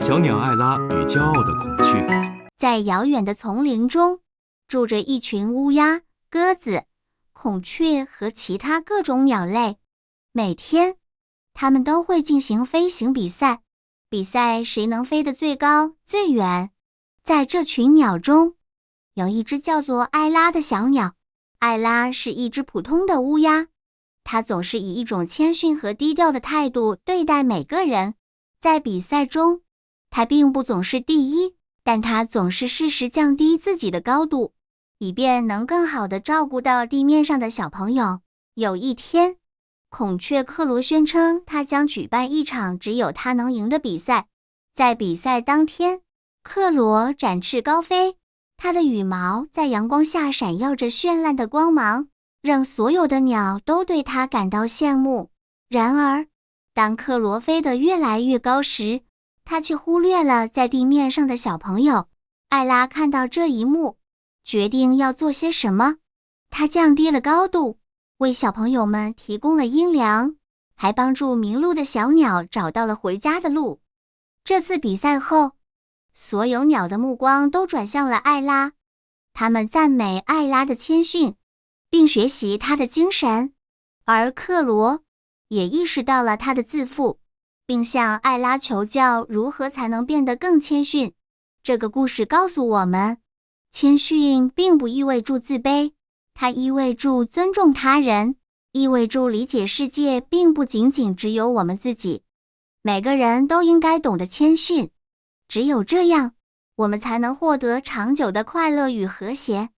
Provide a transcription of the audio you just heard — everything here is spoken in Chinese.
小鸟艾拉与骄傲的孔雀。在遥远的丛林中，住着一群乌鸦、鸽子、孔雀和其他各种鸟类。每天，它们都会进行飞行比赛，比赛谁能飞得最高、最远。在这群鸟中，有一只叫做艾拉的小鸟。艾拉是一只普通的乌鸦，它总是以一种谦逊和低调的态度对待每个人。在比赛中，它并不总是第一，但它总是适时降低自己的高度，以便能更好地照顾到地面上的小朋友。有一天，孔雀克罗宣称他将举办一场只有他能赢的比赛。在比赛当天，克罗展翅高飞，他的羽毛在阳光下闪耀着绚烂的光芒，让所有的鸟都对他感到羡慕。然而，当克罗飞得越来越高时，他却忽略了在地面上的小朋友。艾拉看到这一幕，决定要做些什么。他降低了高度，为小朋友们提供了阴凉，还帮助迷路的小鸟找到了回家的路。这次比赛后，所有鸟的目光都转向了艾拉，他们赞美艾拉的谦逊，并学习他的精神。而克罗也意识到了他的自负，并向艾拉求教如何才能变得更谦逊。这个故事告诉我们，谦逊并不意味着自卑，它意味着尊重他人，意味着理解世界并不仅仅只有我们自己。每个人都应该懂得谦逊，只有这样，我们才能获得长久的快乐与和谐。